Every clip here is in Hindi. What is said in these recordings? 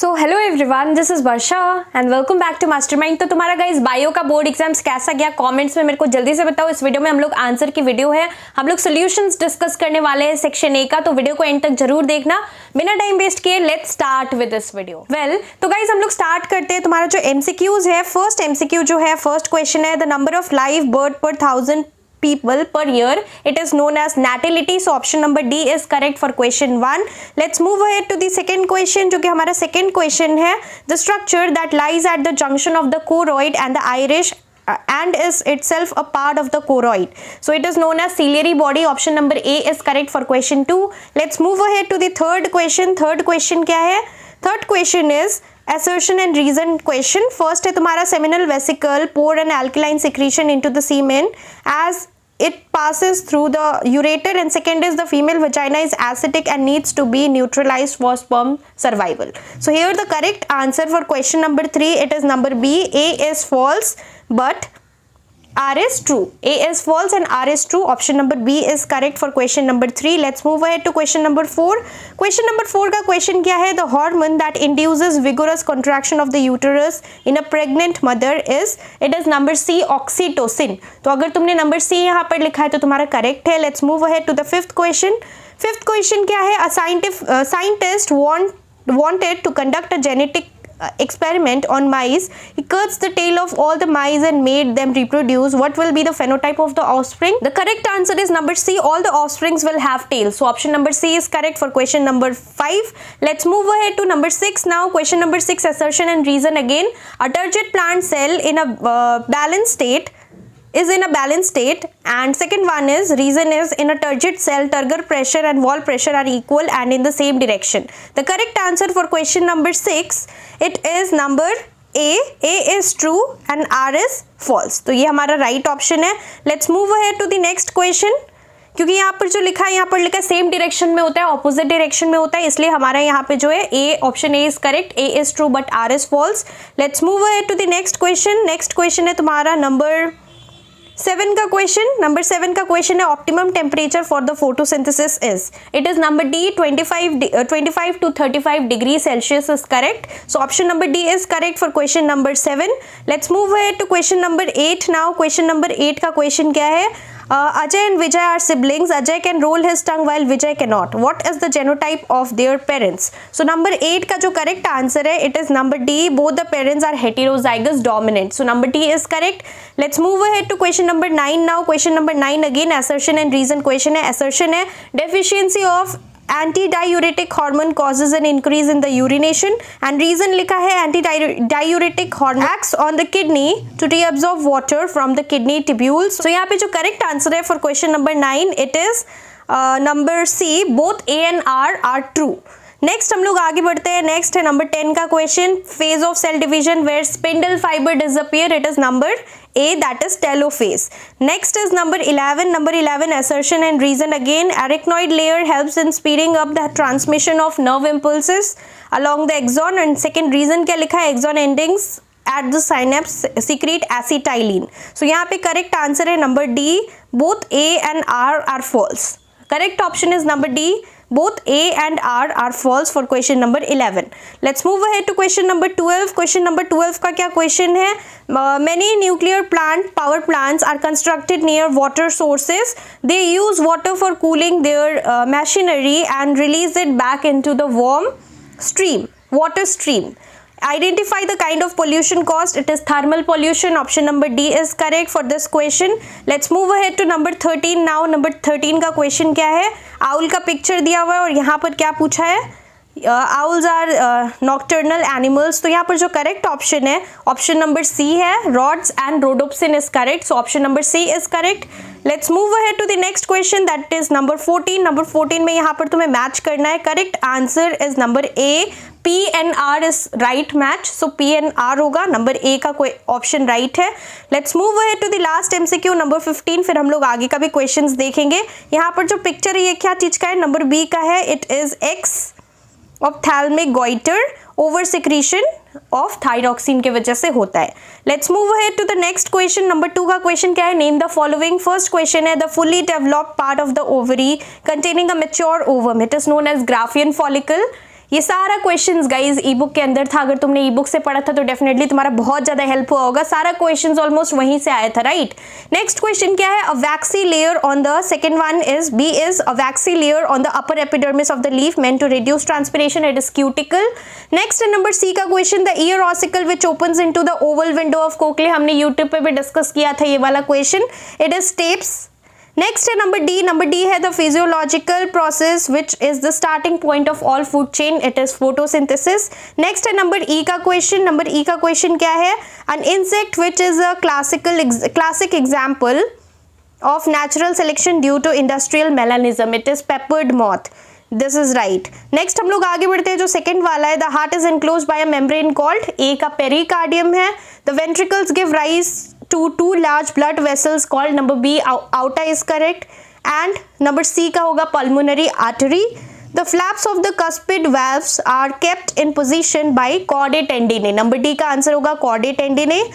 So hello everyone, this is Varsha and welcome back to Mastermind. तो तुम्हारा गाइस बायो का बोर्ड एग्जाम्स कैसा गया कमेंट्स में मेरे को जल्दी से बताओ। इस वीडियो में हम लोग आंसर की वीडियो है, हम लोग सॉल्यूशंस डिस्कस करने वाले हैं सेक्शन ए का, तो वीडियो को एंड तक जरूर देखना। बिना टाइम वेस्ट किए let's start with this video. तो गाइस हम लोग स्टार्ट करते हैं। तुम्हारा जो एमसीक्यूज है, फर्स्ट एमसीक्यू जो है, फर्स्ट क्वेश्चन है, the number of live birth पर 1000 people per year, it is known as natality. So option number D is correct for question 1. Let's move ahead to the second question, जो कि हमारा second question है, the structure that lies at the junction of the choroid and the iris and is itself a part of the choroid. So it is known as ciliary body. Option number A is correct for question 2. Let's move ahead to the third question. Third question क्या है? Third question is assertion and reason question. First है तुम्हारा seminal vesicle pour an alkaline secretion into the semen as it passes through the ureter, and second is the female vagina is acidic and needs to be neutralized for sperm survival. So here the correct answer for question number 3, it is number B. A is false but R is true. A is false and R is true. Option number B is correct for question number 3. Let's move ahead to question number 4. Question number 4 का question क्या है? The hormone that induces vigorous contraction of the uterus in a pregnant mother is, it is number C, oxytocin. तो अगर तुमने number C यहाँ पर लिखा है तो तुम्हारा correct है. Let's move ahead to the fifth question. Fifth question क्या है? A scientist wanted to conduct a genetic experiment on mice. He cuts the tail of all the mice and made them reproduce. What will be the phenotype of the offspring? The correct answer is number C. All the offsprings will have tails. So option number C is correct for question number 5. Let's move ahead to number 6 now. Question number 6, assertion and reason again. A turgid plant cell in a balanced state is in a balanced state, and second one is reason is in a turgid cell turgor pressure and wall pressure are equal and in the same direction. The correct answer for question number 6, it is number A. A is true and R is false. तो ये हमारा right option है. Let's move ahead to the next question. क्योंकि यहाँ पर जो लिखा है, यहाँ पर लिखा है सेम डायरेक्शन में होता है, ऑपोजिट डायरेक्शन में होता है, इसलिए हमारा यहाँ पे जो है A, option A is correct. A is true but R is false. Let's move ahead to the next question. Next question है तुम्हारा नंबर 7 का क्वेश्चन. नंबर 7 का क्वेश्चन है optimum temperature for the photosynthesis is, it is number D, 25 to 35 degree Celsius is correct. So option number D is correct for question number 7. Let's move ahead to question number 8 now. Question number 8 का क्वेश्चन क्या है? Ajay and Vijay are siblings. Ajay can roll his tongue while Vijay cannot. What is the genotype of their parents? So number 8 का जो correct answer है, it is number D. Both the parents are heterozygous dominant. So number D is correct. Let's move ahead to question number 9 now. Question number 9 again assertion and reason question है. Assertion है deficiency of anti-diuretic hormone causes an increase in the urination, and reason लिखा है anti-diuretic hormone acts on the kidney to reabsorb water from the kidney tubules. So यहाँ पे जो correct answer है for question number 9, it is number C. Both A and R are true. Next हम लोग आगे बढ़ते हैं. नेक्स्ट है नंबर 10 का question. Phase of cell division where spindle fibre disappear, it is number A, that is telophase. Next is number 11. Number 11 assertion and reason again. Arachnoid layer helps in speeding up the transmission of nerve impulses along the axon, and second reason क्या लिखा है? Axon endings at the synapse secrete acetylene. So यहाँ पे correct answer है number D. Both A and R are false. Correct option is number D. Both A and R are false for question number 11. Let's move ahead to question number 12. Question number 12 का क्या question है? Many nuclear power plants are constructed near water sources. They use water for cooling their machinery and release it back into the warm stream, water stream. Identify the kind of pollution caused. It is thermal pollution. Option number D is correct for this question. Let's move ahead to number 13 now. Number 13 का question क्या है? Owl का picture दिया हुआ है और यहाँ पर क्या पूछा है? Owls are nocturnal animals. तो यहाँ पर जो correct option है, option number C है. Rods and rhodopsin is correct. So option number C is correct. Let's move ahead to the next question. That is number 14. Number 14 में यहाँ पर तुम्हें match करना है. Correct answer is number A. P and R is right match. So P and R होगा. नंबर A का कोई ऑप्शन राइट है. Let's move ahead to the last MCQ number 15. फिर हम लोग आगे का भी क्वेश्चंस देखेंगे. यहाँ पर जो पिक्चर है ये क्या चीज का है? नंबर B का है. It is X ophthalmic goitre over secretion of thyroxine के वजह से होता है. Let's move ahead to the next question. Number 2 का क्वेश्चन क्या है? Name the following. First question है the fully developed part of the ovary containing a mature ovum, it is known as Graafian follicle. ये सारा क्वेश्चंस गाइज ई बुक के अंदर था। अगर तुमने ई बुक से पढ़ा था तो डेफिनेटली तुम्हारा बहुत ज्यादा हेल्प हुआ होगा। सारा क्वेश्चंस ऑलमोस्ट वहीं से आया था, राइट। नेक्स्ट क्वेश्चन क्या है, a waxy layer on the second one is B is a waxy layer on the upper epidermis of the leaf meant to reduce transpiration, it is cuticle. Next है नंबर सी का question, the ear ossicle which opens into the oval window of cochlea, हमने यूट्यूब पे भी डिस्कस किया था ये वाला question, it is stapes. Next है नंबर डी है the physiological process which is the starting point of all food chain, it is photosynthesis. Next है नंबर ई का क्वेश्चन क्या है, an insect which is a classic example of natural selection due to industrial melanism, it is peppered moth, this is right. Next हम लोग आगे बढ़ते हैं, जो सेकंड वाला है, the heart is enclosed by a membrane called, A का पेरिकार्डियम है। The ventricles give rise to two large blood vessels called, number B aorta is correct, and number C का होगा pulmonary artery. The flaps of the cuspid valves are kept in position by chordae tendineae, number D का आंसर होगा chordae tendineae।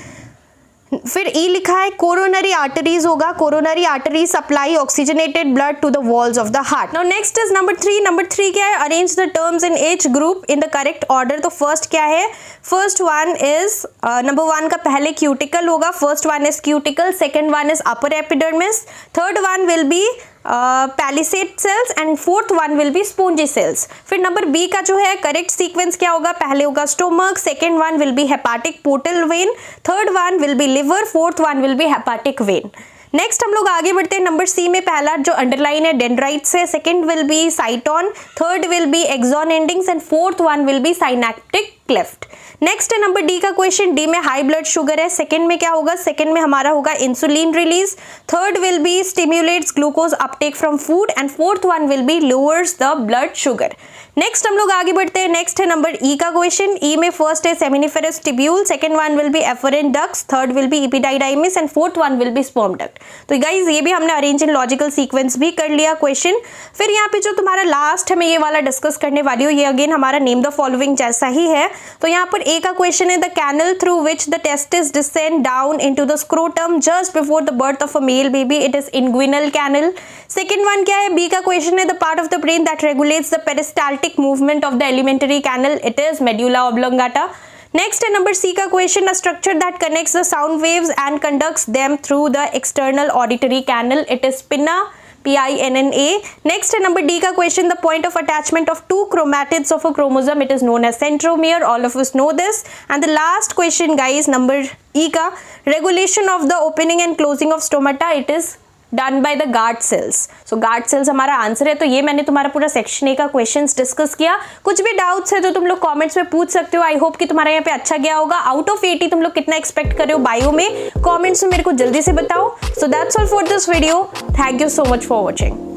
फिर ई लिखा है कोरोनरी आर्टरीज होगा, coronary artery supply oxygenated blood to the walls of the heart. Now next is number three क्या है, arrange the terms in H group in the correct order. तो फर्स्ट क्या है, first one is number one का पहले क्यूटिकल होगा, first one is cuticle, second one is upper epidermis, third one will be palisade sales and fourth one will be spongy cells. फिर नंबर बी का जो है करेक्ट सीक्वेंस क्या होगा, पहले होगा stomach, second one will be hepatic portal vein, third one will be liver, fourth one will be hepatic vein. Next हम लोग आगे बढ़ते हैं, नंबर सी में पहला जो अंडरलाइन है डेंड्राइट्स है, second will be cyton, third will be axon endings and fourth one will be synaptic cleft. Next है नंबर डी का क्वेश्चन, डी में हाई ब्लड शुगर है, सेकंड में क्या होगा, सेकंड में हमारा होगा insulin release, third will be stimulates glucose uptake from food and fourth one will be lowers the blood sugar. Next हम लोग आगे बढ़ते हैं, नेक्स्ट है नंबर ई का क्वेश्चन, ई में फर्स्ट है seminiferous tubule, second one will be efferent ducts, third will be epididymis and fourth one will be sperm duct. तो गाइज ये भी हमने अरेंज इन लॉजिकल सीक्वेंस भी कर लिया क्वेश्चन। फिर यहाँ पे जो तुम्हारा लास्ट है मैं ये वाला डिस्कस करने वाली हूँ, ये अगेन हमारा नेम द फॉलोइंग जैसा ही है। तो यहाँ पर ए का क्वेश्चन है, the canal through which the testis descend down into the scrotum just before the birth of a male baby, it is inguinal canal. Second one क्या है, बी का क्वेश्चन है, the part of the brain that regulates the peristaltic movement of the alimentary canal, it is medulla oblongata. Next है नंबर सी का question, a structure that connects the sound waves and conducts them through the external auditory canal, it is pinna, PINNA. Next है नंबर डी का question, the point of attachment of two chromatids of a chromosome, it is known as centromere, all of us know this. And the last question guys number E का, regulation of the opening and closing of stomata, it is done by the guard cells. So guard cells हमारा आंसर है। तो ये मैंने तुम्हारा पूरा सेक्शन ए का क्वेश्चंस डिस्कस किया। कुछ भी डाउट्स है तो तुम लोग कमेंट्स में पूछ सकते हो। आई होप कि तुम्हारा यहाँ पे अच्छा गया होगा। आउट ऑफ 80 तुम लोग कितना एक्सपेक्ट कर रहे हो बायो में, कमेंट्स में मेरे को जल्दी से बताओ। So that's all for this video, thank you so much for watching.